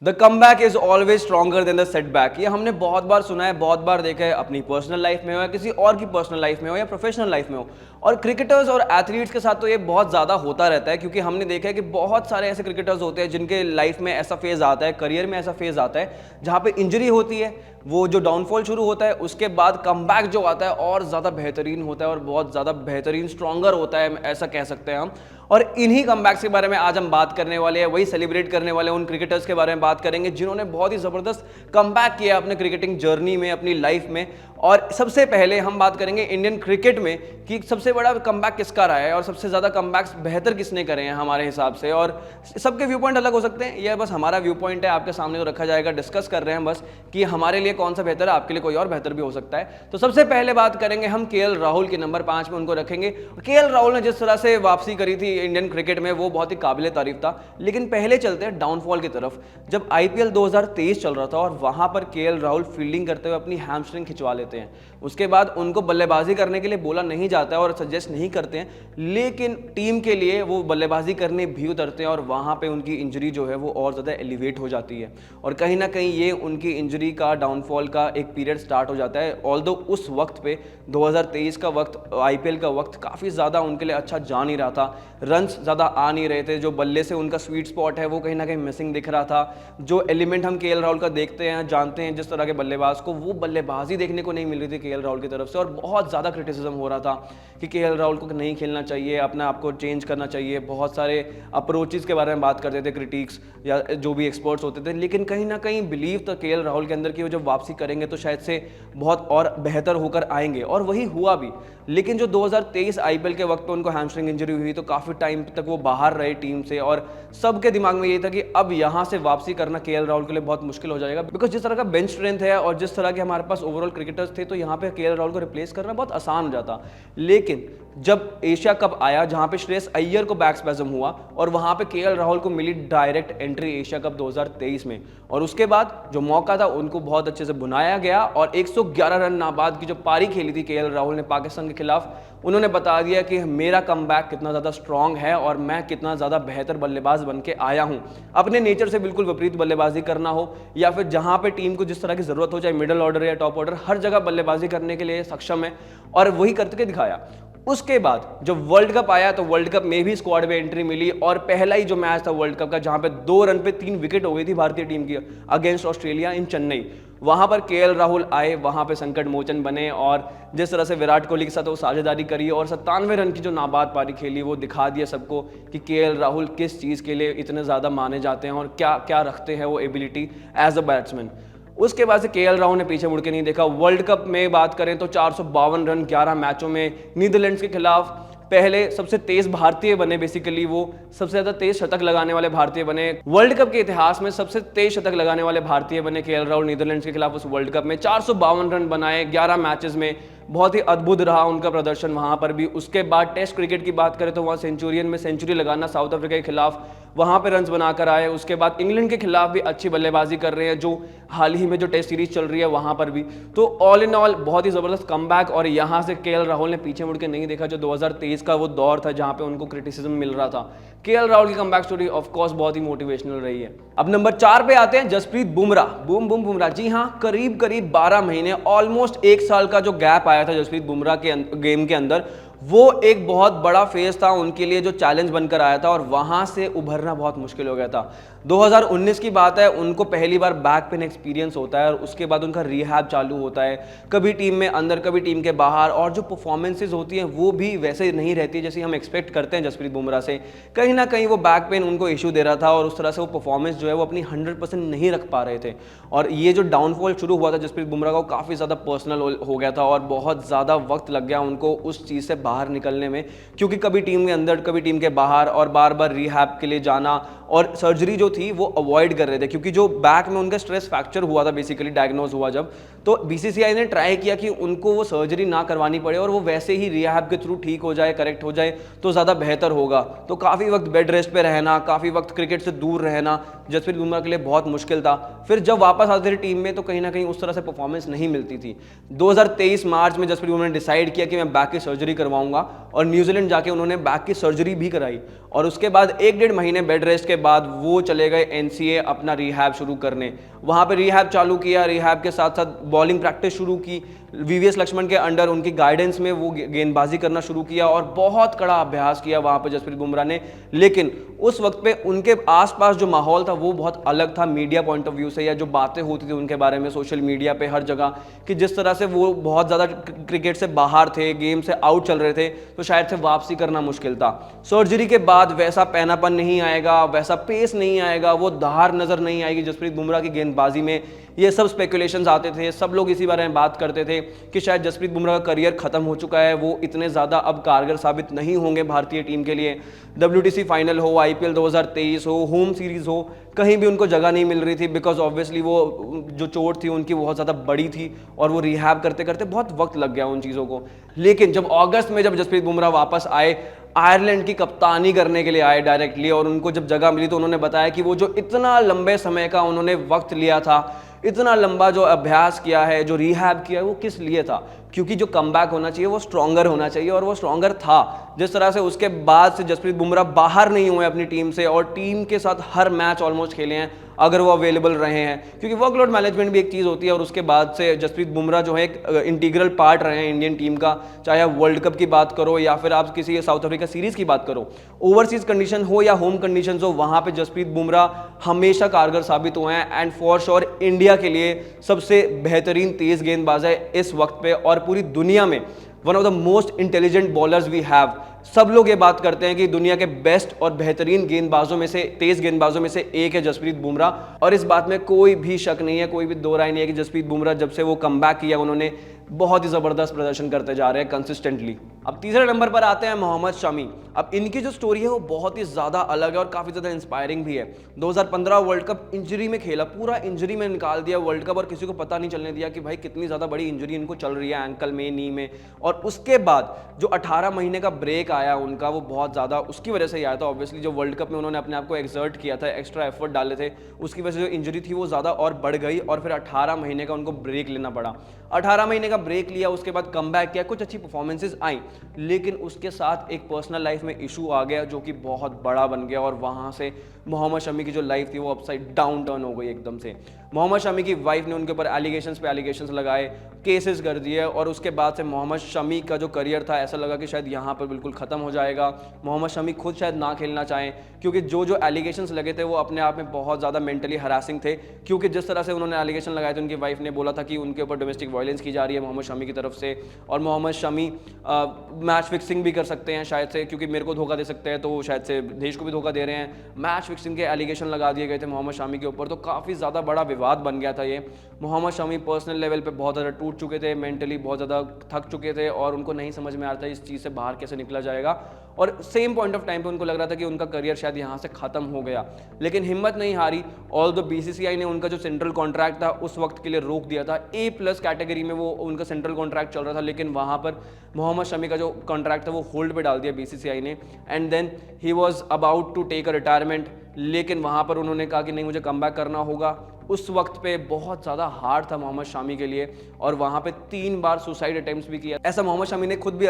The comeback is always stronger than the setback. ये हमने बहुत बार सुना है, बहुत बार देखा है, अपनी पर्सनल लाइफ में हो या किसी और की पर्सनल लाइफ में हो या प्रोफेशनल लाइफ में हो। और क्रिकेटर्स और एथलीट्स के साथ तो ये बहुत ज़्यादा होता रहता है, क्योंकि हमने देखा है कि बहुत सारे ऐसे क्रिकेटर्स होते हैं जिनके लाइफ में ऐसा फेज़ आता है, करियर में ऐसा फेज़ आता है जहाँ पे इंजरी होती है, वो जो डाउनफॉल शुरू होता है, उसके बाद कमबैक जो आता है और ज़्यादा बेहतरीन होता है और बहुत ज़्यादा बेहतरीन स्ट्रॉन्गर होता है, ऐसा कह सकते हैं हम। और इन्हीं कमबैक्स के बारे में आज हम बात करने वाले हैं, वही सेलिब्रेट करने वाले हैं, उन क्रिकेटर्स के बारे में बात करेंगे जिन्होंने बहुत ही ज़बरदस्त कमबैक किया अपने क्रिकेटिंग जर्नी में, अपनी लाइफ में। और सबसे पहले हम बात करेंगे इंडियन क्रिकेट में कि सबसे बड़ा कमबैक किसका रहा है और सबसे ज़्यादा कमबैक्स बेहतर किसने करे हैं हमारे हिसाब से। और सबके व्यू पॉइंट अलग हो सकते हैं, यह बस हमारा व्यू पॉइंट है, आपके सामने तो रखा जाएगा, डिस्कस कर रहे हैं बस कि हमारे लिए कौन सा बेहतर है, आपके लिए कोई और बेहतर भी हो सकता है। तो सबसे पहले बात करेंगे हम केएल राहुल की, नंबर 5 में उनको रखेंगे। केएल राहुल ने जिस तरह से वापसी करी थी इंडियन क्रिकेट में, वो बहुत ही काबिले तारीफ था। लेकिन पहले चलते हैं डाउनफॉल की तरफ। जब आईपीएल 2023 चल रहा था और वहां पर केएल राहुल फील्डिंग करते हुए अपनी हैमस्ट्रिंग खिंचवा लेते हैं, उसके बाद उनको बल्लेबाजी करने के लिए बोला नहीं जाता है और सजेस्ट नहीं करते हैं, लेकिन टीम के लिए वो बल्लेबाजी करने भी उतरते हैं और वहां पे उनकी इंजरी जो है वो और ज़्यादा एलिवेट हो जाती है। और कहीं ना कहीं ये उनकी इंजरी का, डाउनफॉल का एक पीरियड स्टार्ट हो जाता है। ऑल्दो उस वक्त पे 2023 का वक्त, आईपीएल का वक्त काफ़ी ज़्यादा उनके लिए अच्छा जा नहीं रहा था, रन्स ज़्यादा आ नहीं रहे थे, जो बल्ले से उनका स्वीट स्पॉट है वो कहीं ना कहीं मिसिंग दिख रहा था। जो एलिमेंट हम केएल राहुल का देखते हैं, जानते हैं जिस तरह के बल्लेबाज को, वो बल्लेबाजी देखने को नहीं मिल रही थी केएल राहुल की तरफ से। और बहुत ज़्यादा क्रिटिसिज्म हो रहा था कि केएल राहुल को नहीं खेलना चाहिए, अपने आप को चेंज करना चाहिए। बहुत सारे अप्रोचेस के बारे में बात करते थे क्रिटिक्स या जो भी एक्सपर्ट्स होते थे, लेकिन कहीं ना कहीं बिलीव था केएल राहुल के अंदर कि वो जब वापसी करेंगे तो शायद से बहुत और बेहतर होकर आएंगे, और वही हुआ भी। लेकिन जो 2023 आईपीएल के वक्त पे उनको हैमस्ट्रिंग इंजरी हुई तो काफ़ी टाइम तक वो बाहर रहे टीम से, और सबके दिमाग में ये था कि अब यहाँ से वापसी करना केएल राहुल के लिए बहुत मुश्किल हो जाएगा, बिकॉज जिस तरह का बेंच स्ट्रेंथ है और जिस तरह के हमारे पास ओवरऑल क्रिकेटर्स थे, तो यहाँ पे केएल राहुल को रिप्लेस करना बहुत आसान हो जाता। लेकिन जब एशिया कप आया, जहाँ पे श्रेयस अय्यर को बैक स्पैज्म हुआ और वहाँ पे केएल राहुल को मिली डायरेक्ट एंट्री एशिया कप 2023 में, और उसके बाद जो मौका था उनको बहुत अच्छे से बुनाया गया और 111 रन नाबाद की जो पारी खेली थी केएल राहुल ने पाकिस्तान के खिलाफ, उन्होंने बता दिया कि मेरा कमबैक कितना ज़्यादा स्ट्रांग है और मैं कितना ज़्यादा बेहतर बल्लेबाज बन के आया हूँ। अपने नेचर से बिल्कुल विपरीत बल्लेबाजी करना हो या फिर जहाँ पे टीम को जिस तरह की ज़रूरत हो, चाहे मिडिल ऑर्डर या टॉप ऑर्डर, हर जगह बल्लेबाजी करने के लिए सक्षम है और वही करके दिखाया। उसके बाद जब वर्ल्ड कप आया तो वर्ल्ड कप में भी स्क्वाड में एंट्री मिली, और पहला ही जो मैच था वर्ल्ड कप का, जहां पे 2 रन पे 3 विकेट हो गई थी भारतीय टीम की अगेंस्ट ऑस्ट्रेलिया इन चेन्नई, वहां पर केएल राहुल आए, वहां पे संकट मोचन बने और जिस तरह से विराट कोहली के साथ वो साझेदारी करी और 97 रन की जो नाबाद पारी खेली, वो दिखा दिया सबको कि केएल राहुल किस चीज़ के लिए इतने ज़्यादा माने जाते हैं और क्या क्या रखते हैं वो एबिलिटी एज अ बैट्समैन। उसके बाद से केएल राहुल ने पीछे मुड़ के नहीं देखा। वर्ल्ड कप में बात करें तो 452 रन 11 मैचों में नीदरलैंड्स के खिलाफ, पहले सबसे तेज भारतीय बने, बेसिकली वो सबसे ज्यादा तेज शतक लगाने वाले भारतीय बने वर्ल्ड कप के इतिहास में, सबसे तेज शतक लगाने वाले भारतीय बने केएल राहुल नीदरलैंड्स के खिलाफ उस वर्ल्ड कप में। 452 रन बनाए 11 मैचेस में, बहुत ही अद्भुत रहा उनका प्रदर्शन वहां पर भी। उसके बाद टेस्ट क्रिकेट की बात करें तो वहां सेंचुरियन में सेंचुरी लगाना, साउथ अफ्रीका के खिलाफ वहां पे रन्स बनाकर आए। उसके बाद इंग्लैंड के खिलाफ भी अच्छी बल्लेबाजी कर रहे हैं, जो हाल ही में जो टेस्ट सीरीज चल रही है वहां पर भी। तो ऑल इन ऑल बहुत ही जबरदस्त कमबैक, और यहां से केएल राहुल ने पीछे मुड़ के नहीं देखा, जो 2023 का वो दौर था जहां पे उनको क्रिटिसिज्म मिल रहा था। केएल राहुल की कमबैक स्टोरी ऑफ कोर्स बहुत ही मोटिवेशनल रही है। अब नंबर 4 पे आते हैं जसप्रीत बुमराह, बूम बूम बुमराह। जी हाँ, करीब 12 महीने, ऑलमोस्ट 1 साल का जो गैप आया था जसप्रीत बुमराह के गेम के अंदर, वो एक बहुत बड़ा फेज था उनके लिए, जो चैलेंज बनकर आया था और वहां से उभरना बहुत मुश्किल हो गया था। 2019 की बात है, उनको पहली बार बैक पेन एक्सपीरियंस होता है और उसके बाद उनका रिहैब चालू होता है, कभी टीम में अंदर कभी टीम के बाहर, और जो परफॉर्मेंसेज होती हैं वो भी वैसे नहीं रहती जैसे हम एक्सपेक्ट करते हैं जसप्रीत बुमराह से। कहीं ना कहीं वो बैक पेन उनको इशू दे रहा था और उस तरह से वो परफॉर्मेंस जो है वो अपनी 100% नहीं रख पा रहे थे। और ये जो डाउनफॉल शुरू हुआ था जसप्रीत बुमराह का, काफ़ी ज़्यादा पर्सनल हो गया था और बहुत ज़्यादा वक्त लग गया उनको उस चीज़ से बाहर निकलने में, क्योंकि कभी टीम के अंदर कभी टीम के बाहर, और बार बार रिहैब के लिए जाना, और सर्जरी जो थी वो अवॉइड कर रहे थे, क्योंकि जो बैक में उनका स्ट्रेस फ्रैक्चर हुआ था, बेसिकली डायग्नोज हुआ जब, तो बीसीसीआई ने ट्राई किया कि उनको वो सर्जरी ना करवानी पड़े और वो वैसे ही रिहैब के थ्रू ठीक हो जाए, करेक्ट हो जाए तो ज़्यादा बेहतर होगा। तो काफ़ी वक्त बेड रेस्ट पे रहना, काफ़ी वक्त क्रिकेट से दूर रहना जसप्रीत बुमराह के लिए बहुत मुश्किल था। फिर जब वापस आते थे टीम में तो कहीं ना कहीं उस तरह से परफॉर्मेंस नहीं मिलती थी। 2023 मार्च में जसप्रीत बुमराह ने डिसाइड किया कि मैं बैक की सर्जरी करवाऊंगा, और न्यूजीलैंड जाके उन्होंने बैक की सर्जरी भी कराई, और उसके बाद 1-1.5 महीने बेड रेस्ट के उसके बाद वो चले गए एनसीए अपना रिहैब शुरू करने। वहाँ पे रिहैब चालू किया, रिहैब के साथ साथ बॉलिंग प्रैक्टिस शुरू की। वीवीएस लक्ष्मण के अंडर उनकी गाइडेंस में वो गेंदबाजी करना शुरू किया और बहुत कड़ा अभ्यास किया वहाँ पे जसप्रीत बुमराह ने। लेकिन उस वक्त पे उनके आसपास जो माहौल था वो बहुत अलग था मीडिया पॉइंट ऑफ व्यू से, या जो बातें होती थी उनके बारे में सोशल मीडिया पे हर जगह, कि जिस तरह से वो बहुत ज़्यादा क्रिकेट से बाहर थे, गेम से आउट चल रहे थे, तो शायद से वापसी करना मुश्किल था। सर्जरी के बाद वैसा पैनापन नहीं आएगा, वैसा पेस नहीं आएगा, वो धार नजर नहीं आएगी जसप्रीत बुमराह की गेंदबाजी में। ये सब स्पेकुलेशंस आते थे, सब लोग इसी बारे में बात करते थे कि शायद जसप्रीत बुमराह का करियर खत्म हो चुका है, वो इतने ज़्यादा अब कारगर साबित नहीं होंगे भारतीय टीम के लिए। WTC फाइनल हो, IPL 2023 हो, होम सीरीज़ हो, कहीं भी उनको जगह नहीं मिल रही थी, बिकॉज ऑब्वियसली वो जो चोट थी उनकी बहुत ज़्यादा बड़ी थी और वो रिहैब करते करते बहुत वक्त लग गया उन चीज़ों को। लेकिन जब अगस्त में जब जसप्रीत बुमराह वापस आए, आयरलैंड की कप्तानी करने के लिए आए डायरेक्टली, और उनको जब जगह मिली तो उन्होंने बताया कि वो जो इतना लंबे समय का उन्होंने वक्त लिया था, इतना लंबा जो अभ्यास किया है, जो रिहैब किया है, वो किस लिए था। क्योंकि जो कमबैक होना चाहिए वो स्ट्रॉन्गर होना चाहिए, और वो स्ट्रॉन्गर था। जिस तरह से उसके बाद से जसप्रीत बुमराह बाहर नहीं हुए अपनी टीम से और टीम के साथ हर मैच ऑलमोस्ट खेले हैं अगर वो अवेलेबल रहे हैं, क्योंकि वर्कलोड मैनेजमेंट भी एक चीज़ होती है। और उसके बाद से जसप्रीत बुमराह जो है एक इंटीग्रल पार्ट रहे हैं इंडियन टीम का, चाहे आप वर्ल्ड कप की बात करो या फिर आप किसी साउथ अफ्रीका सीरीज़ की बात करो, ओवरसीज कंडीशन हो या होम कंडीशन हो, वहाँ पे जसप्रीत बुमराह हमेशा कारगर साबित हुए हैं। एंड फॉर श्योर इंडिया के लिए सबसे बेहतरीन तेज़ गेंदबाज है इस वक्त पे, और पूरी दुनिया में one of the most intelligent bowlers we have. सब लोग ये बात करते हैं कि दुनिया के बेस्ट और बेहतरीन गेंदबाजों में से, तेज गेंदबाजों में से एक है जसप्रीत बुमराह, और इस बात में कोई भी शक नहीं है, कोई भी दो राय नहीं है कि जसप्रीत बुमराह जब से वो कमबैक किया उन्होंने बहुत ही ज़बरदस्त प्रदर्शन करते जा रहे हैं कंसिस्टेंटली। अब तीसरे नंबर पर आते हैं मोहम्मद शमी। अब इनकी जो स्टोरी है वो बहुत ही ज़्यादा अलग है और काफ़ी ज़्यादा इंस्पायरिंग भी है। 2015 वर्ल्ड कप इंजरी में खेला, पूरा इंजरी में निकाल दिया वर्ल्ड कप, और किसी को पता नहीं चलने दिया कि भाई कितनी ज़्यादा बड़ी इंजरी इनको चल रही है, एंकल में, नी में। और उसके बाद जो 18 महीने का ब्रेक आया उनका, वो बहुत ज़्यादा उसकी वजह से ही आया था। ऑब्वियसली जो वर्ल्ड कप में उन्होंने अपने आप को एक्सर्ट किया था, एक्स्ट्रा एफर्ट डाले थे, उसकी वजह से जो इंजरी थी वो ज़्यादा और बढ़ गई, और फिर 18 महीने का उनको ब्रेक लेना पड़ा। 18 महीने का ब्रेक लिया, उसके बाद कमबैक किया, कुछ अच्छी परफॉर्मेंसेज आई, लेकिन उसके साथ एक पर्सनल लाइफ में इशू आ गया जो कि बहुत बड़ा बन गया, और वहाँ से मोहम्मद शमी की जो लाइफ थी वो अपसाइड डाउन टर्न हो गई एकदम से। मोहम्मद शमी की वाइफ ने उनके ऊपर एलिगेशंस पे एलिगेशंस लगाए, केसेस कर दिए, और उसके बाद से मोहम्मद शमी का जो करियर था ऐसा लगा कि शायद यहाँ पर बिल्कुल ख़त्म हो जाएगा। मोहम्मद शमी खुद शायद ना खेलना चाहें, क्योंकि जो जो एलिगेशंस लगे थे वो अपने आप में बहुत ज़्यादा मेंटली हरासिंग थे। क्योंकि जिस तरह से उन्होंने एलिगेशन लगाए थे, उनकी वाइफ ने बोला था कि उनके ऊपर डोमेस्टिक वायलेंस की जा रही है मोहम्मद शमी की तरफ से, और मोहम्मद शमी मैच फिक्सिंग भी कर सकते हैं शायद से, क्योंकि मेरे को धोखा दे सकते हैं, तो शायद से देश को भी धोखा दे रहे हैं। मैच फिक्सिंग के एलिगेशन लगा दिए गए थे मोहम्मद शमी के ऊपर, तो काफ़ी ज़्यादा बड़ा विवाद बन गया था ये। मोहम्मद शमी पर्सनल लेवल पे बहुत ज़्यादा टूट चुके थे, मेंटली बहुत ज़्यादा थक चुके थे, और उनको नहीं समझ में आता इस चीज़ से बाहर कैसे निकला जाएगा। और सेम पॉइंट ऑफ टाइम पे उनको लग रहा था कि उनका करियर शायद यहाँ से ख़त्म हो गया, लेकिन हिम्मत नहीं हारी। ऑल द BCCI ने उनका जो सेंट्रल कॉन्ट्रैक्ट था उस वक्त के लिए रोक दिया था। A+ कैटेगरी में वो उनका सेंट्रल कॉन्ट्रैक्ट चल रहा था, लेकिन वहाँ पर मोहम्मद शमी का जो कॉन्ट्रैक्ट था वो होल्ड पे डाल दिया BCCI ने। And then he was about to take a retirement, लेकिन वहाँ पर उन्होंने कहा कि नहीं, मुझे कमबैक करना होगा। उस वक्त पे बहुत ज़्यादा हार्ड था मोहम्मद शमी के लिए, और वहाँ पे 3 बार सुसाइड अटेम्प्ट्स भी किया। ऐसा मोहम्मद शमी ने खुद भी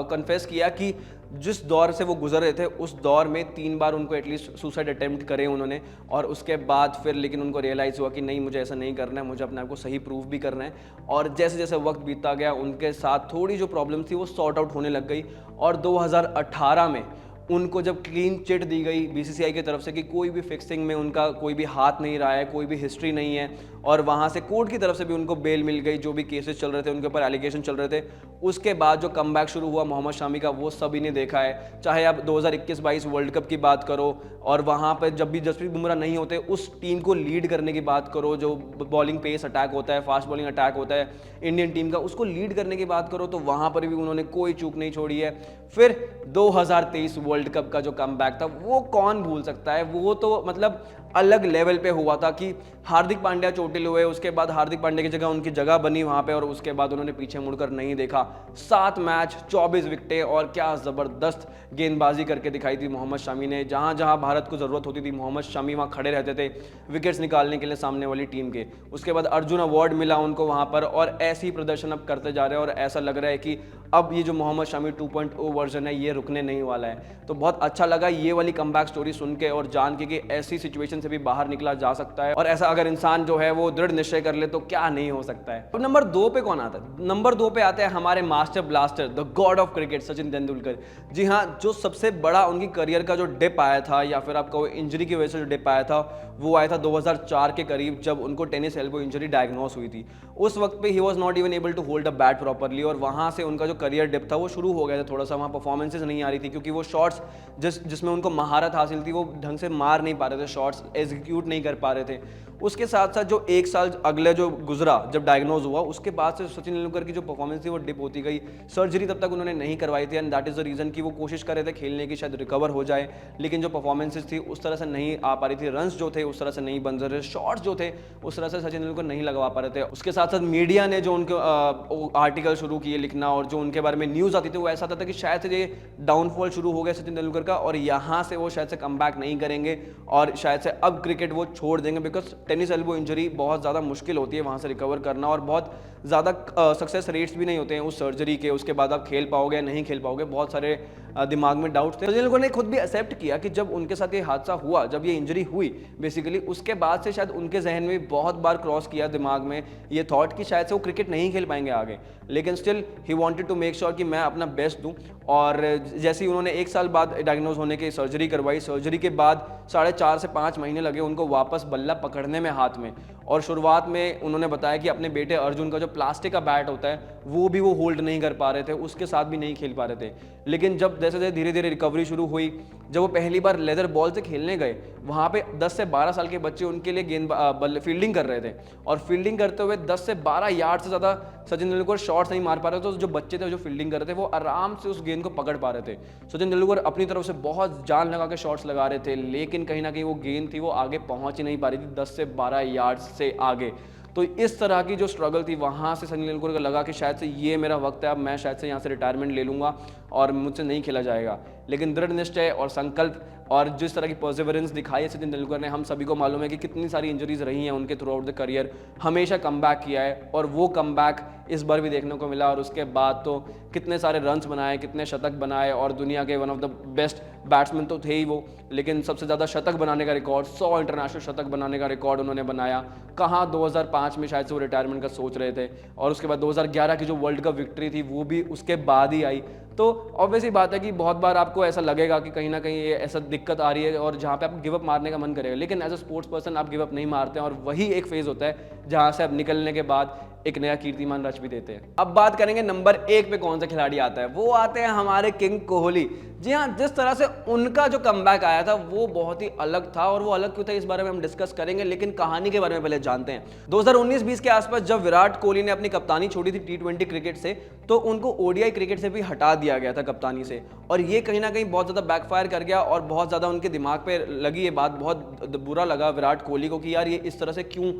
कन्फेस किया कि जिस दौर से वो गुजर रहे थे उस दौर में 3 बार उनको एटलीस्ट सुसाइड अटेम्प्ट करे उन्होंने, और उसके बाद फिर लेकिन उनको रियलाइज़ हुआ कि नहीं, मुझे ऐसा नहीं करना है, मुझे अपने आप को सही प्रूव भी करना है। और जैसे जैसे वक्त बीतता गया उनके साथ थोड़ी जो प्रॉब्लम थी वो सॉर्ट आउट होने लग गई, और 2018 में उनको जब क्लीन चिट दी गई BCCI की तरफ से कि कोई भी फिक्सिंग में उनका कोई भी हाथ नहीं रहा है, कोई भी हिस्ट्री नहीं है, और वहाँ से कोर्ट की तरफ से भी उनको बेल मिल गई, जो भी केसेस चल रहे थे उनके ऊपर एलिगेशन चल रहे थे, उसके बाद जो कमबैक शुरू हुआ मोहम्मद शमी का वो सभी ने देखा है। चाहे आप 2021-22 वर्ल्ड कप की बात करो, और वहाँ पर जब भी जसप्रीत बुमराह नहीं होते उस टीम को लीड करने की बात करो, जो बॉलिंग पेस अटैक होता है, फास्ट बॉलिंग अटैक होता है इंडियन टीम का, उसको लीड करने की बात करो, तो वहाँ पर भी उन्होंने कोई चूक नहीं छोड़ी है। फिर 2023 वर्ल्ड कप का जो कमबैक था वो कौन भूल सकता है, वो तो मतलब अलग लेवल पे हुआ था कि हार्दिक पांड्या चोटिल हुए, उसके बाद हार्दिक पांड्या की जगह उनकी जगह बनी वहां पे और उसके बाद उन्होंने पीछे मुड़कर नहीं देखा। 7 मैच 24 विकेटें और क्या ज़बरदस्त गेंदबाजी करके दिखाई थी मोहम्मद शमी ने। जहां जहां भारत को ज़रूरत होती थी मोहम्मद शमी वहां खड़े रहते थे विकेट्स निकालने के लिए सामने वाली टीम के। उसके बाद अर्जुन अवार्ड मिला उनको वहां पर और ऐसे ही प्रदर्शन अब करते जा रहे हैं और ऐसा लग रहा है कि अब ये जो मोहम्मद शमी 2.0 वर्जन है ये रुकने नहीं वाला है। तो बहुत अच्छा लगा ये वाली कमबैक स्टोरी सुन के और जान के कि ऐसी सिचुएशन से भी बाहर निकला जा सकता है और ऐसा अगर इंसान जो है वो दृढ़ निश्चय कर ले तो क्या नहीं हो सकता है। अब नंबर 2 पे कौन आता है? नंबर 2 पे आते हैं हमारे master blaster, the god of cricket, Sachin Tendulkar. जी हाँ, जो सबसे बड़ा उनकी करियर का जो डिप आया था या फिर आपको इंजरी की वजह से जो डिप आया था वो आया था 2004 के करीब, जब उनको टेनिस एल्बो इंजरी डायग्नोस हुई थी। उस वक्त पे he was not even able to hold a bat properly और वहां से उनका जो करियर डिप था वो शुरू हो गया था। थोड़ा सा वहाँ परफॉर्मेंसेस नहीं आ रही थी क्योंकि वो शॉट्स जिसमें उनको महारत हासिल थी वो ढंग से मार नहीं पा रहे थे, शॉट्स एग्जीक्यूट नहीं कर पा रहे थे। उसके साथ साथ जो एक साल अगले जो गुजरा जब डायग्नोज हुआ उसके बाद से सचिन तेंदुलकर की जो परफॉर्मेंस थी वो डिप होती गई। सर्जरी तब तक उन्होंने नहीं करवाई थी and that is the reason कि वो कोशिश कर रहे थे खेलने की, शायद रिकवर हो जाए, लेकिन जो परफॉर्मेंसेस थी उस तरह से नहीं आ पा रही थी, रन्स जो थे उस तरह से नहीं बन रहे, शॉट्स जो थे उस तरह से सचिन तेंदुलकर नहीं लगवा पा रहे थे। उसके साथ साथ मीडिया ने जो उनको आर्टिकल शुरू किए लिखना और जो उनके बारे में न्यूज़ आती थी वो ऐसा था कि शायद से ये डाउनफॉल शुरू हो गया सचिन तेंदुलकर का और यहाँ से वो शायद से कम बैक नहीं करेंगे और शायद से अब क्रिकेट वो छोड़ देंगे, बिकॉज टेनिस एल्बो इंजरी बहुत ज़्यादा मुश्किल होती है वहाँ से रिकवर करना और बहुत ज़्यादा सक्सेस रेट्स भी नहीं होते हैं उस सर्जरी के। उसके बाद आप खेल पाओगे नहीं खेल पाओगे, बहुत सारे दिमाग में डाउट्स थे। सचिन तेंदुलकर ने खुद भी एक्सेप्ट किया कि जब उनके साथ ये हादसा हुआ, जब ये इंजरी हुई बेसिकली, उसके बाद से शायद उनके जहन में बहुत बार क्रॉस किया दिमाग में ये थॉट कि शायद से वो क्रिकेट नहीं खेल पाएंगे आगे, लेकिन still he wanted to make sure कि मैं अपना बेस्ट दूं। और जैसे ही उन्होंने 1 साल बाद डायग्नोज होने की सर्जरी करवाई, सर्जरी के बाद 4.5 से 5 महीने लगे उनको वापस बल्ला पकड़ने में हाथ में। और शुरुआत में उन्होंने बताया कि अपने बेटे अर्जुन का जो प्लास्टिक का बैट होता है वो भी वो होल्ड नहीं कर पा रहे थे, उसके साथ भी नहीं खेल पा रहे थे। लेकिन जब जैसे जैसे धीरे धीरे रिकवरी शुरू हुई, जब वो पहली बार लेदर बॉल से खेलने गए, वहाँ पे 10 से 12 साल के बच्चे उनके लिए फील्डिंग कर रहे थे और फील्डिंग करते हुए 10 से 12 यार्ड से ज़्यादा सचिन तेंदुलकर शॉट्स नहीं मार पा रहे थे। तो जो बच्चे थे जो फील्डिंग कर रहे थे वो आराम से उस गेंद को पकड़ पा रहे थे। सचिन तेंदुलकर अपनी तरफ से बहुत जान लगा के शॉट्स लगा रहे थे, लेकिन कहीं ना कहीं वो गेंद थी वो आगे पहुंच ही नहीं पा रही थी 10 से 12 यार्ड से आगे। तो इस तरह की जो स्ट्रगल थी वहाँ से सचिन तेंदुलकर को लगा कि शायद से ये मेरा वक्त है, अब मैं शायद से यहाँ से रिटायरमेंट ले लूँगा और मुझसे नहीं खेला जाएगा। लेकिन दृढ़ निश्चय और संकल्प और जिस तरह की परसिवरेंस दिखाई है सचिन तेंदुलकर ने, हम सभी को मालूम है कि कितनी सारी इंजरीज रही हैं उनके थ्रू आउट द करियर, हमेशा कमबैक किया है और वो कमबैक इस बार भी देखने को मिला। और उसके बाद तो कितने सारे रन्स बनाए, कितने शतक बनाए और दुनिया के one of the best batsman तो थे ही वो, लेकिन सबसे ज़्यादा शतक बनाने का रिकॉर्ड, 100 इंटरनेशनल शतक बनाने का रिकॉर्ड उन्होंने बनाया। कहाँ 2005 में शायद से वो रिटायरमेंट का सोच रहे थे और उसके बाद 2011 की जो वर्ल्ड कप विक्ट्री थी वो भी उसके बाद ही आई। तो ऑब्वियसली बात है कि बहुत बार आपको ऐसा लगेगा कि कहीं ना कहीं ये ऐसा दिक्कत आ रही है और जहाँ पे आप गिव अप मारने का मन करेगा, लेकिन एज अ स्पोर्ट्स पर्सन आप गिव अप नहीं मारते हैं और वही एक फेज होता है जहाँ से आप निकलने के बाद एक नया कीर्तिमान रच भी देते हैं। अब बात करेंगे नंबर 1 पे कौन सा खिलाड़ी आता है, वो आते हैं हमारे किंग कोहली। जी हाँ, जिस तरह से उनका जो कमबैक आया था वो बहुत ही अलग था और वो अलग क्यों था इस बारे में हम डिस्कस करेंगे, लेकिन कहानी के बारे में पहले जानते हैं। 2019-20 के आसपास जब विराट कोहली ने अपनी कप्तानी छोड़ी थी T20 क्रिकेट से, तो उनको ODI क्रिकेट से भी हटा दिया गया था कप्तानी से और ये कहीं ना कहीं बहुत ज़्यादा बैकफायर कर गया और बहुत ज़्यादा उनके दिमाग पे लगी ये बात, बहुत बुरा लगा विराट कोहली को कि यार ये इस तरह से क्यों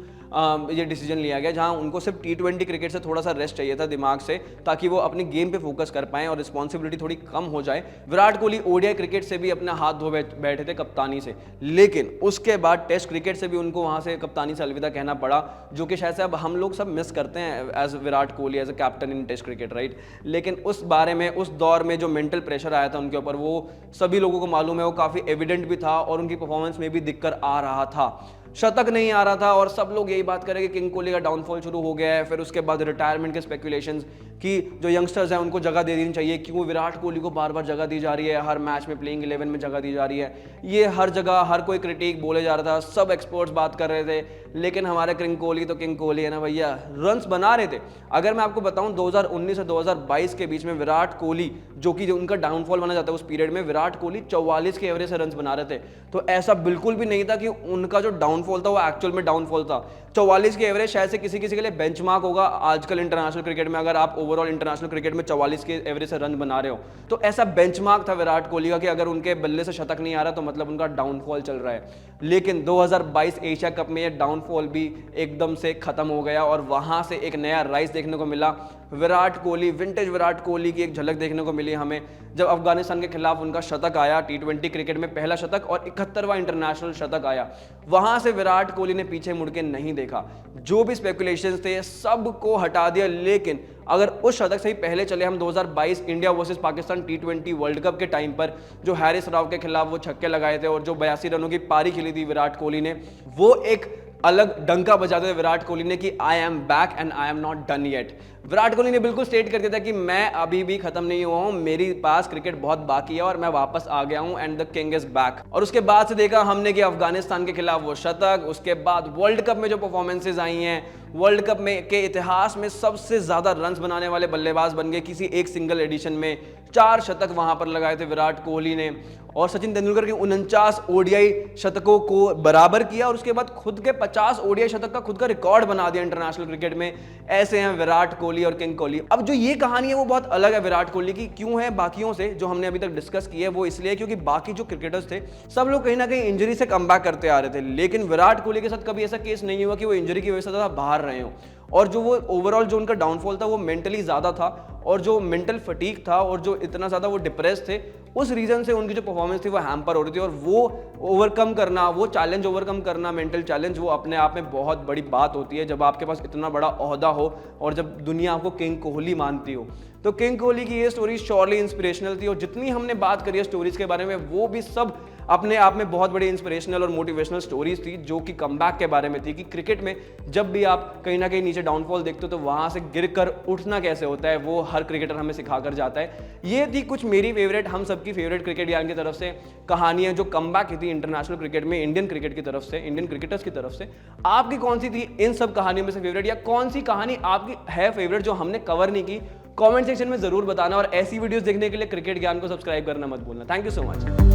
ये डिसीजन लिया गया, जहां उनको सिर्फ T20 क्रिकेट से थोड़ा सा रेस्ट चाहिए था दिमाग से ताकि वो अपनी गेम पे फोकस कर पाएं और रिस्पॉन्सिबिलिटी थोड़ी कम हो जाए। विराट कोहली ODI क्रिकेट से भी अपना हाथ धो बैठे थे कप्तानी से, लेकिन उसके बाद टेस्ट क्रिकेट से भी उनको वहां से कप्तानी से अलविदा कहना पड़ा, जो कि शायद से अब हम लोग सब मिस करते हैं as Virat Kohli as a captain in test cricket, right. लेकिन उस बारे में उस दौर में जो मेंटल प्रेशर आया था उनके ऊपर वो सभी लोगों को मालूम है, वो काफ़ी एविडेंट भी था और उनकी परफॉर्मेंस में भी दिक्कत आ रहा था, शतक नहीं आ रहा था और सब लोग यही बात करें कि किंग कोहली का डाउनफॉल शुरू हो गया है। फिर उसके बाद रिटायरमेंट के स्पेकुलेशंस कि जो यंगस्टर्स हैं उनको जगह दे देनी चाहिए, क्यों विराट कोहली को बार बार जगह दी जा रही है, हर मैच में प्लेइंग 11 में जगह दी जा रही है, ये हर जगह हर कोई क्रिटिक बोले जा रहा था, सब एक्सपर्ट्स बात कर रहे थे। लेकिन हमारे किंग कोहली तो किंग कोहली है ना भैया, रन्स बना रहे थे। अगर मैं आपको बताऊं 2019 से 2022 के बीच में विराट कोहली, जो कि उनका डाउनफॉल माना जाता है उस पीरियड में, विराट कोहली 44 के एवरेज से रन्स बना रहे थे। तो ऐसा बिल्कुल भी नहीं था कि उनका जो डाउन डाउनफॉल था वो एक्चुअल में डाउनफॉल था। 44 की एवरेज शायद से किसी किसी के लिए बेंचमार्क होगा आजकल इंटरनेशनल क्रिकेट में। अगर आप ओवरऑल इंटरनेशनल क्रिकेट में 44 के एवरेज से रन बना रहे हो तो ऐसा बेंचमार्क था विराट कोहली का कि अगर उनके बल्ले से शतक नहीं आ रहा तो मतलब उनका डाउनफॉल चल रहा है। लेकिन 2022 एशिया कप में ये डाउनफॉल भी एकदम से खत्म हो गया और वहां से एक नया राइज देखने को मिला। विराट कोहली, विंटेज विराट कोहली की एक झलक देखने को मिली हमें जब अफगानिस्तान के खिलाफ उनका शतक आया। T20 क्रिकेट में पहला शतक और 71वां इंटरनेशनल शतक आया। वहां से विराट कोहली ने पीछे मुड़ के नहीं देखा। जो भी स्पेकुलेशंस थे सबको हटा दिया। लेकिन अगर उस शतक से ही पहले चले हम 2022 India versus Pakistan T20 world cup के टाइम पर जो हैरिस राव के खिलाफ वो छक्के लगाए थे और जो 82 रनों की पारी खेली थी विराट कोहली ने, वो एक अलग डंका बजाते थे विराट कोहली ने कि I am back and I am not done yet. Virat Kohli ने बिल्कुल स्टेट कर दिया था कि मैं अभी भी खत्म नहीं हुआ हूं, मेरे पास क्रिकेट बहुत बाकी है और मैं वापस आ गया हूं and the king is back. और उसके बाद से देखा हमने कि अफगानिस्तान के खिलाफ वो शतक, उसके बाद वर्ल्ड कप में जो परफॉर्मेंसेज आई हैं, वर्ल्ड कप में के इतिहास में सबसे ज्यादा रन्स बनाने वाले बल्लेबाज बन गए किसी एक सिंगल एडिशन में। 4 शतक वहां पर लगाए थे विराट कोहली ने और सचिन तेंदुलकर के 49 ओडीआई शतकों को बराबर किया और उसके बाद खुद के 50 ओडीआई शतक का खुद का रिकॉर्ड बना दिया इंटरनेशनल क्रिकेट में। ऐसे हैं विराट कोहली और किंग कोहली। अब जो ये कहानी है वो बहुत अलग है विराट कोहली की। क्यों है बाकियों से जो हमने अभी तक डिस्कस की है, वो इसलिए क्योंकि बाकी जो क्रिकेटर्स थे सब लोग कहीं ना कहीं इंजरी से कम बैक करते आ रहे थे, लेकिन विराट कोहली के साथ कभी ऐसा केस नहीं हुआ कि वो इंजरी की वजह से ज्यादा बाहर रहे हो। और जो वो ओवरऑल जो उनका डाउनफॉल था वो मेंटली ज्यादा था और जो मेंटल फटीक था और जो इतना ज्यादा वो डिप्रेस थे, उस रीजन से उनकी जो परफॉर्मेंस थी वो हैम्पर हो रही थी। और वो ओवरकम करना, वो चैलेंज ओवरकम करना, मेंटल चैलेंज, वो अपने आप में बहुत बड़ी बात होती है जब आपके पास इतना बड़ा ओहदा हो और जब दुनिया आपको किंग कोहली मानती हो। तो किंग कोहली की ये स्टोरी श्योरली इंस्पिरेशनल थी और जितनी हमने बात करी है स्टोरीज के बारे में वो भी सब अपने आप में बहुत बड़ी इंस्पिरेशनल और मोटिवेशनल स्टोरीज थी जो कि कमबैक के बारे में थी कि क्रिकेट में जब भी आप कहीं ना कहीं नीचे डाउनफॉल देखते हो तो वहां से गिरकर उठना कैसे होता है, वो हर क्रिकेटर हमें सिखा कर जाता है। ये थी कुछ मेरी फेवरेट, हम सबकी फेवरेट क्रिकेट ज्ञान की तरफ से कहानियां जो कमबैक की थी इंटरनेशनल क्रिकेट में, इंडियन क्रिकेट की तरफ से, इंडियन क्रिकेटर्स की तरफ से। आपकी कौन सी थी इन सब कहानियों में से फेवरेट, या कौन सी कहानी आपकी है फेवरेट जो हमने कवर नहीं की? कमेंट सेक्शन में जरूर बताना और ऐसी वीडियोस देखने के लिए क्रिकेट ज्ञान को सब्सक्राइब करना मत भूलना। Thank you so much.